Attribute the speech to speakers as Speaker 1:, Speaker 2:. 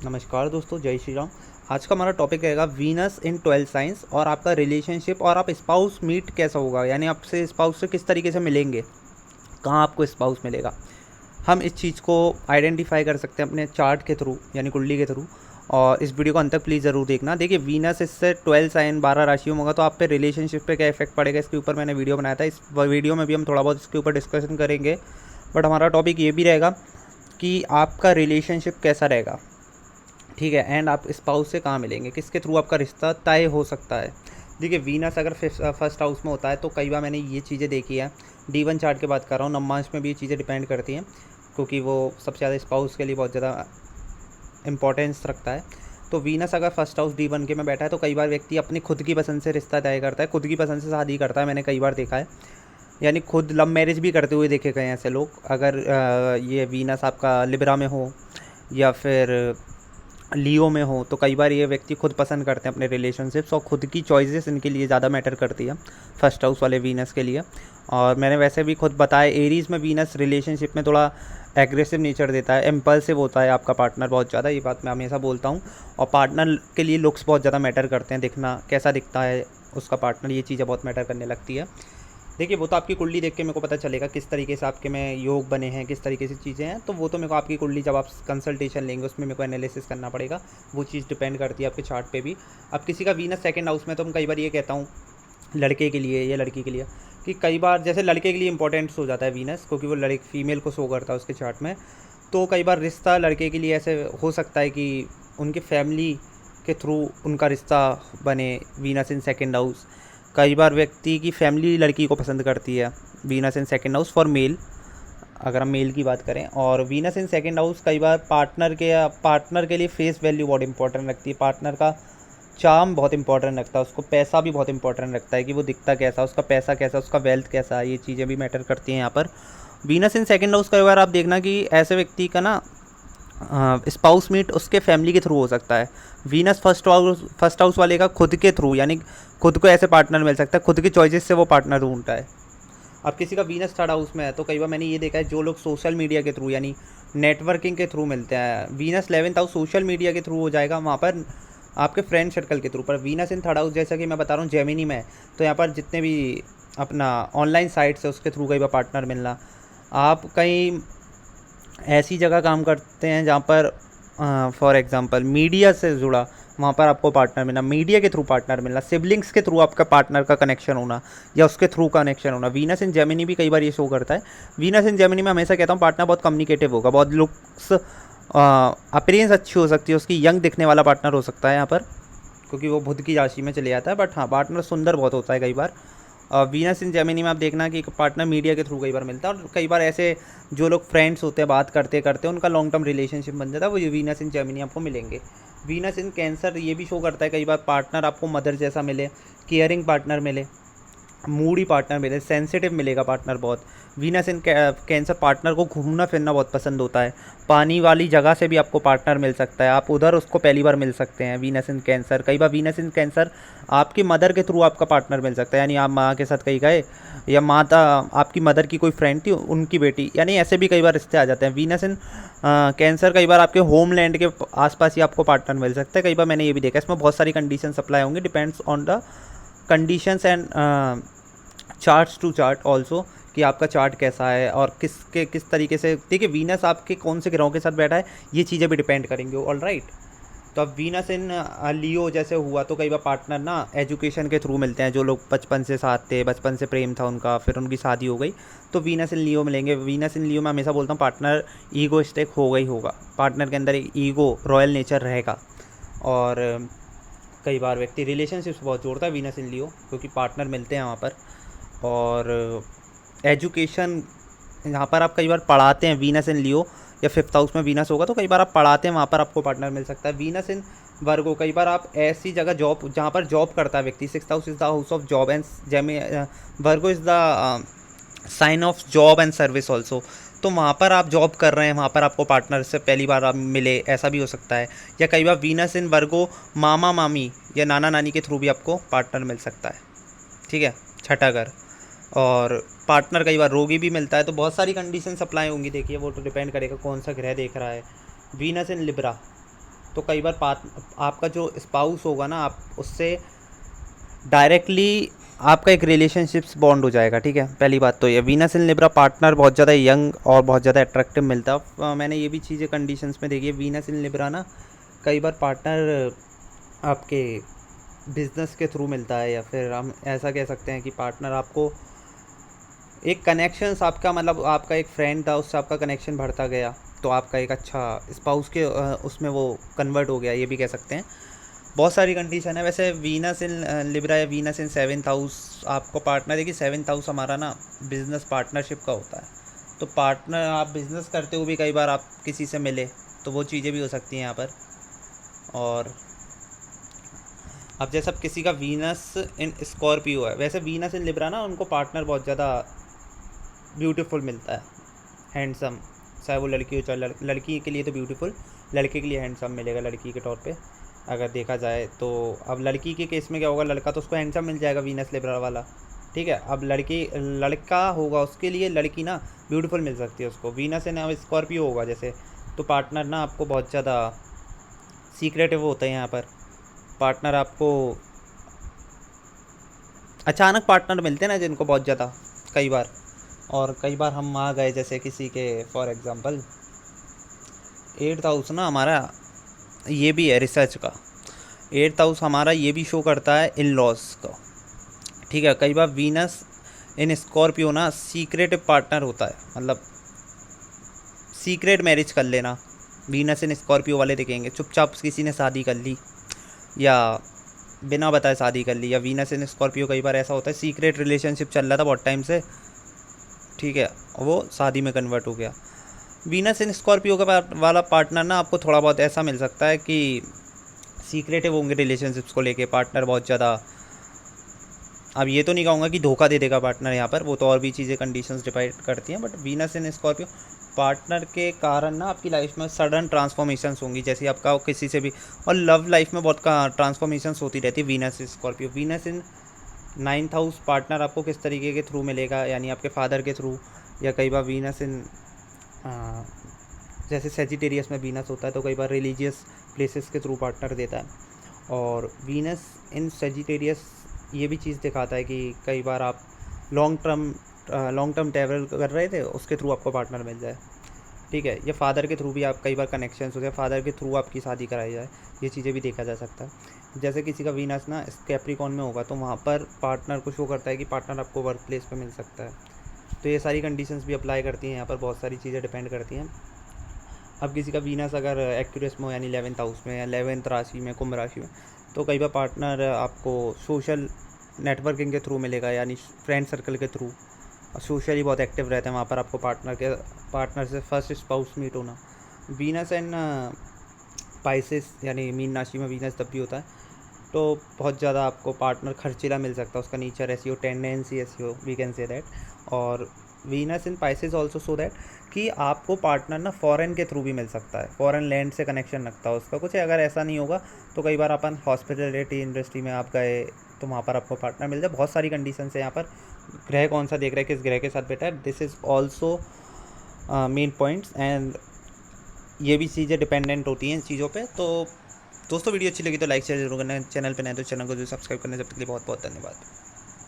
Speaker 1: नमस्कार दोस्तों, जय श्री राम। आज का हमारा टॉपिक रहेगा वीनस इन 12 साइंस और आपका रिलेशनशिप और आप स्पाउस मीट कैसा होगा, यानी आपसे स्पाउस से किस तरीके से मिलेंगे, कहाँ आपको स्पाउस मिलेगा। हम इस चीज़ को आइडेंटिफाई कर सकते हैं अपने चार्ट के थ्रू, यानी कुंडली के थ्रू। और इस वीडियो को अंत तक प्लीज़ ज़रूर देखना। देखिए, वीनस इससे 12 साइन 12 राशियों में होगा तो आप पे रिलेशनशिप पे क्या इफेक्ट पड़ेगा, इसके ऊपर मैंने वीडियो बनाया था। इस वीडियो में भी हम थोड़ा बहुत इसके ऊपर डिस्कशन करेंगे, बट हमारा टॉपिक ये भी रहेगा कि आपका रिलेशनशिप कैसा रहेगा, ठीक है। एंड आप स्पाउस से कहाँ मिलेंगे, किसके थ्रू आपका रिश्ता तय हो सकता है। देखिए, वीनस अगर फर्स्ट हाउस में होता है तो कई बार मैंने ये चीज़ें देखी है। D1 चार्ट की बात कर रहा हूँ, नवमांश में भी ये चीज़ें डिपेंड करती हैं, क्योंकि वो सबसे ज़्यादा स्पाउस के लिए बहुत ज़्यादा इंपॉर्टेंस रखता है। तो वीनस अगर फर्स्ट हाउस D1 के में बैठा है तो कई बार व्यक्ति अपनी खुद की पसंद से रिश्ता तय करता है, खुद की पसंद से शादी करता है। मैंने कई बार देखा है, यानी खुद लव मैरिज भी करते हुए देखे गए हैं ऐसे लोग। अगर ये वीनस आपका लिब्रा में हो या फिर लियो में हो तो कई बार ये व्यक्ति खुद पसंद करते हैं अपने रिलेशनशिप्स, और खुद की चॉइसेस इनके लिए ज़्यादा मैटर करती है फर्स्ट हाउस वाले वीनस के लिए। और मैंने वैसे भी खुद बताया, एरीज़ में वीनस रिलेशनशिप में थोड़ा एग्रेसिव नेचर देता है, इम्पल्सिव होता है आपका पार्टनर बहुत ज़्यादा, ये बात मैं हमेशा बोलता हूँ। और पार्टनर के लिए लुक्स बहुत ज़्यादा मैटर करते हैं, दिखना कैसा दिखता है उसका पार्टनर, ये चीज़ें बहुत मैटर करने लगती है। देखिए, वो तो आपकी कुंडली देख के मेरे को पता चलेगा किस तरीके से आपके में योग बने हैं, किस तरीके से चीज़ें हैं। तो वो तो मेरे को आपकी कुंडली जब आप कंसल्टेशन लेंगे उसमें मेरे को एनालिसिस करना पड़ेगा, वो चीज़ डिपेंड करती है आपके चार्ट पे भी। अब किसी का वीनस सेकंड हाउस में, तो मैं कई बार ये कहता हूँ लड़के के लिए या लड़की के लिए कि कई बार जैसे लड़के के लिए इंपॉर्टेंट्स हो जाता है वीनस, क्योंकि वो लड़के फीमेल को शो करता है उसके चार्ट में। तो कई बार रिश्ता लड़के के लिए ऐसे हो सकता है कि उनके फैमिली के थ्रू उनका रिश्ता बने, वीनस इन सेकंड हाउस। कई बार व्यक्ति की फैमिली लड़की को पसंद करती है, Venus in second house for male, अगर हम मेल की बात करें। और वीनस इन सेकंड हाउस कई बार पार्टनर के लिए फेस वैल्यू बहुत इंपॉर्टेंट रखती है, पार्टनर का चार्म बहुत इंपॉर्टेंट रखता है, उसको पैसा भी बहुत इंपॉर्टेंट रखता है कि वो दिखता कैसा, उसका पैसा कैसा, उसका वेल्थ कैसा, ये चीज़ें भी मैटर करती हैं यहाँ पर। वीनस इन सेकंड हाउस कई बार आप देखना कि ऐसे व्यक्ति का ना स्पाउस मीट उसके फैमिली के थ्रू हो सकता है। वीनस फर्स्ट हाउस वाले का खुद के थ्रू, यानी खुद को ऐसे पार्टनर मिल सकता है, खुद की चॉइसेस से वो पार्टनर ढूंढता है। अब किसी का वीनस थर्ड हाउस में है तो कई बार मैंने ये देखा है, जो लोग सोशल मीडिया के थ्रू यानी नेटवर्किंग के थ्रू मिलते हैं, Venus 11th house social media के थ्रू हो जाएगा, वहाँ पर आपके फ्रेंड सर्कल के थ्रू। पर वीनस इन थर्ड हाउस, जैसा कि मैं बता रहा हूँ जेमिनी में, तो यहाँ पर जितने भी अपना ऑनलाइन साइट्स है उसके थ्रू कई बार पार्टनर मिलना। आप कहीं ऐसी जगह काम करते हैं जहाँ पर फॉर एग्जांपल मीडिया से जुड़ा, वहाँ पर आपको पार्टनर मिलना, मीडिया के थ्रू पार्टनर मिलना, सिबलिंग्स के थ्रू आपका पार्टनर का कनेक्शन होना या उसके थ्रू कनेक्शन होना। वीनस इन जेमिनी भी कई बार ये शो करता है। वीनस इन जेमिनी में हमेशा कहता हूँ पार्टनर बहुत कम्युनिकेटिव होगा, बहुत लुक्स अपीयरेंस अच्छी हो सकती है उसकी, यंग दिखने वाला पार्टनर हो सकता है यहाँ पर, क्योंकि वो बुध की राशि में चले जाता है। बट हाँ, पार्टनर सुंदर बहुत होता है कई बार। वीनस इन जेमिनी में आप देखना कि एक पार्टनर मीडिया के थ्रू कई बार मिलता है, और कई बार ऐसे जो लोग फ्रेंड्स होते हैं बात करते करते उनका लॉन्ग टर्म रिलेशनशिप बन जाता है, वो ये वीनस इन जेमिनी आपको मिलेंगे। वीनस इन कैंसर ये भी शो करता है कई बार पार्टनर आपको मदर जैसा मिले, केयरिंग पार्टनर मिले, मूडी पार्टनर मिले, सेंसिटिव मिलेगा पार्टनर बहुत। वीनस इन कैंसर पार्टनर को घूमना फिरना बहुत पसंद होता है, पानी वाली जगह से भी आपको पार्टनर मिल सकता है, आप उधर उसको पहली बार मिल सकते हैं। वीनस इन कैंसर, कई बार वीनस इन कैंसर आपकी मदर के थ्रू आपका पार्टनर मिल सकता है, यानी आप माँ के साथ कहीं गए या माता आपकी मदर की कोई फ्रेंड थी उनकी बेटी, यानी ऐसे भी कई बार रिश्ते आ जाते हैं। वीनस इन कैंसर कई बार आपके होमलैंड के आसपास ही आपको पार्टनर मिल सकता है, कई बार मैंने ये भी देखा। इसमें बहुत सारी कंडीशन अप्लाई होंगी, depends on the conditions and charts to chart also, कि आपका चार्ट कैसा है और किस तरीके से। देखिए, वीनस आपके कौन से ग्रहों के साथ बैठा है ये चीज़ें भी डिपेंड करेंगे, ऑल राइट। तो अब वीनस इन लियो जैसे हुआ तो कई बार पार्टनर ना एजुकेशन के थ्रू मिलते हैं, जो लोग बचपन से साथ थे, बचपन से प्रेम था उनका, फिर उनकी शादी हो गई तो वीनस इन लियो मिलेंगे। वीनस इन लियो में हमेशा बोलता हूँ पार्टनर ईगोइस्टिक होगा ही होगा, पार्टनर के अंदर एक ईगो रॉयल नेचर रहेगा। और कई बार व्यक्ति रिलेशनशिप्स बहुत जोड़ता है वीनस इन लियो, क्योंकि पार्टनर मिलते हैं वहाँ पर। और एजुकेशन, यहाँ पर आप कई बार पढ़ाते हैं वीनस इन लियो, या फिफ्थ हाउस में वीनस होगा तो कई बार आप पढ़ाते हैं, वहाँ पर आपको पार्टनर मिल सकता है। वीनस इन वर्गो, कई बार आप ऐसी जगह जॉब जहाँ पर जॉब करता है व्यक्ति, sixth house is the house of job and Virgo is the sign of job and service also. तो वहाँ पर आप जॉब कर रहे हैं, वहाँ पर आपको पार्टनर से पहली बार आप मिले, ऐसा भी हो सकता है। या कई बार वीनस इन वर्गो मामा मामी या नाना नानी के थ्रू भी आपको पार्टनर मिल सकता है, ठीक है, छठा घर। और पार्टनर कई बार रोगी भी मिलता है, तो बहुत सारी कंडीशन अप्लाई होंगी। देखिए, वो तो डिपेंड करेगा कौन सा ग्रह देख रहा है। वीनस इन लिब्रा, तो कई बार आपका जो स्पाउस होगा ना, आप उससे डायरेक्टली आपका एक रिलेशनशिप्स बॉन्ड हो जाएगा, ठीक है। पहली बात तो ये वीनस इन लिब्रा पार्टनर बहुत ज़्यादा यंग और बहुत ज़्यादा अट्रैक्टिव मिलता है। मैंने ये भी चीज़ें कंडीशंस में देखी है। वीनस इन लिब्रा ना कई बार पार्टनर आपके बिजनेस के थ्रू मिलता है, या फिर हम ऐसा कह सकते हैं कि पार्टनर आपको एक कनेक्शंस आपका, मतलब आपका एक फ्रेंड था, उससे आपका कनेक्शन बढ़ता गया, तो आपका एक अच्छा स्पाउस के उसमें वो कन्वर्ट हो गया, ये भी कह सकते हैं। बहुत सारी कंडीशन है। वैसे वीनस इन लिब्रा या वीनस इन 7th हाउस आपको पार्टनर, देखिए 7th हाउस हमारा ना बिजनेस पार्टनरशिप का होता है। तो पार्टनर, आप बिजनेस करते हुए भी कई बार आप किसी से मिले, तो वो चीज़ें भी हो सकती हैं यहाँ पर। और अब जैसे अब किसी का वीनस इन स्कॉर्पियो है, वैसे वीनस इन लिब्रा ना उनको पार्टनर बहुत ज़्यादा ब्यूटीफुल मिलता है, हैंडसम। चाहे वो लड़की हो चाहे लड़की के लिए तो ब्यूटीफुल, लड़के के लिए हैंडसम मिलेगा लड़की के तौर पे अगर देखा जाए तो। अब लड़की के केस में क्या होगा, लड़का तो उसको हैंडसम मिल जाएगा वीनस लिब्रा वाला, ठीक है। अब लड़का होगा उसके लिए लड़की ना ब्यूटीफुल मिल सकती है उसको। वीनस इन अब स्कॉर्पियो होगा जैसे, तो पार्टनर ना आपको बहुत ज़्यादा सीक्रेटिव होते हैं यहाँ पर। पार्टनर आपको अचानक पार्टनर मिलते हैं ना जिनको बहुत ज़्यादा कई बार, और कई बार हम आ गए जैसे किसी के, फॉर एग्ज़ाम्पल 8th हाउस ना हमारा ये भी है रिसर्च का। 8th हाउस हमारा ये भी शो करता है इन लॉज का, ठीक है। कई बार वीनस इन स्कॉर्पियो ना सीक्रेटिव पार्टनर होता है, मतलब सीक्रेट मैरिज कर लेना। वीनस इन स्कॉर्पियो वाले दिखेंगे चुपचाप किसी ने शादी कर ली या बिना बताए शादी कर ली। या वीनस इन स्कॉर्पियो कई बार ऐसा होता है सीक्रेट रिलेशनशिप चल रहा था बहुत टाइम से, ठीक है, वो शादी में कन्वर्ट हो गया। वीनस इन स्कॉर्पियो का वाला पार्टनर ना आपको थोड़ा बहुत ऐसा मिल सकता है कि सीक्रेटिव होंगे रिलेशनशिप्स को लेके पार्टनर बहुत ज़्यादा। अब ये तो नहीं कहूँगा कि धोखा दे देगा पार्टनर यहाँ पर, वो तो और भी चीज़ें कंडीशंस डिपेंड करती हैं। But Venus in Scorpio partner के कारण ना आपकी लाइफ में सडन ट्रांसफॉर्मेशंस होंगी, जैसे आपका किसी से भी। और लव लाइफ में बहुत ट्रांसफॉर्मेशंस होती रहती है वीनस स्कॉर्पियो। वीनस इन 9th हाउस पार्टनर आपको किस तरीके के थ्रू मिलेगा, यानी आपके फादर के थ्रू, या कई बार वीनस इन जैसे सेजिटेरियस में वीनस होता है तो कई बार रिलीजियस प्लेसेस के थ्रू पार्टनर देता है। और वीनस इन सेजिटेरियस ये भी चीज़ दिखाता है कि कई बार आप लॉन्ग टर्म ट्रैवल कर रहे थे, उसके थ्रू आपको पार्टनर मिल जाए, ठीक है। या फादर के थ्रू भी आप कई बार कनेक्शंस हो जाए, फादर के थ्रू आपकी शादी कराई जाए, ये चीज़ें भी देखा जा सकता है। जैसे किसी का वीनस ना कैप्रिकॉर्न में होगा तो वहाँ पर पार्टनर को शो करता है कि पार्टनर आपको वर्क प्लेस पर मिल सकता है। तो ये सारी कंडीशंस भी अप्लाई करती हैं यहाँ पर, बहुत सारी चीज़ें डिपेंड करती हैं। अब किसी का वीनस अगर एक्यूरेस में हो, यानी 11th हाउस में या 11th राशि में, कुंभ राशि में, तो कई बार पार्टनर आपको सोशल नेटवर्किंग के थ्रू मिलेगा, यानी फ्रेंड सर्कल के थ्रू। सोशली बहुत एक्टिव रहते हैं वहाँ पर आपको पार्टनर से फर्स्ट स्पाउस मीट होना। वीनस एंड पाइसेस यानी मीन राशि में वीनस तब भी होता है, तो बहुत ज़्यादा आपको पार्टनर खर्चीला मिल सकता है, उसका नेचर ऐसी हो, टेंडेंसी ऐसी हो, वी कैन से दैट। और Venus in Pisces also so that कि आपको पार्टनर ना फॉरेन के थ्रू भी मिल सकता है, फॉरेन लैंड से कनेक्शन रखता है उसका कुछ है। अगर ऐसा नहीं होगा तो कई बार अपन हॉस्पिटलिटी इंडस्ट्री में आप गए तो वहाँ पर आपको पार्टनर मिल जाए। बहुत सारी कंडीशन है यहाँ पर। ग्रह कौन सा देख रहा है, किस ग्रह के साथ बैठा है, this is also main points. And ये भी चीज़ें डिपेंडेंट होती हैं इन चीज़ों पे। तो दोस्तों वीडियो अच्छी लगी तो लाइक शेयर जरूर करना, चैनल पे नए तो चैनल को जो सब्सक्राइब करने, जब तक के लिए बहुत बहुत धन्यवाद।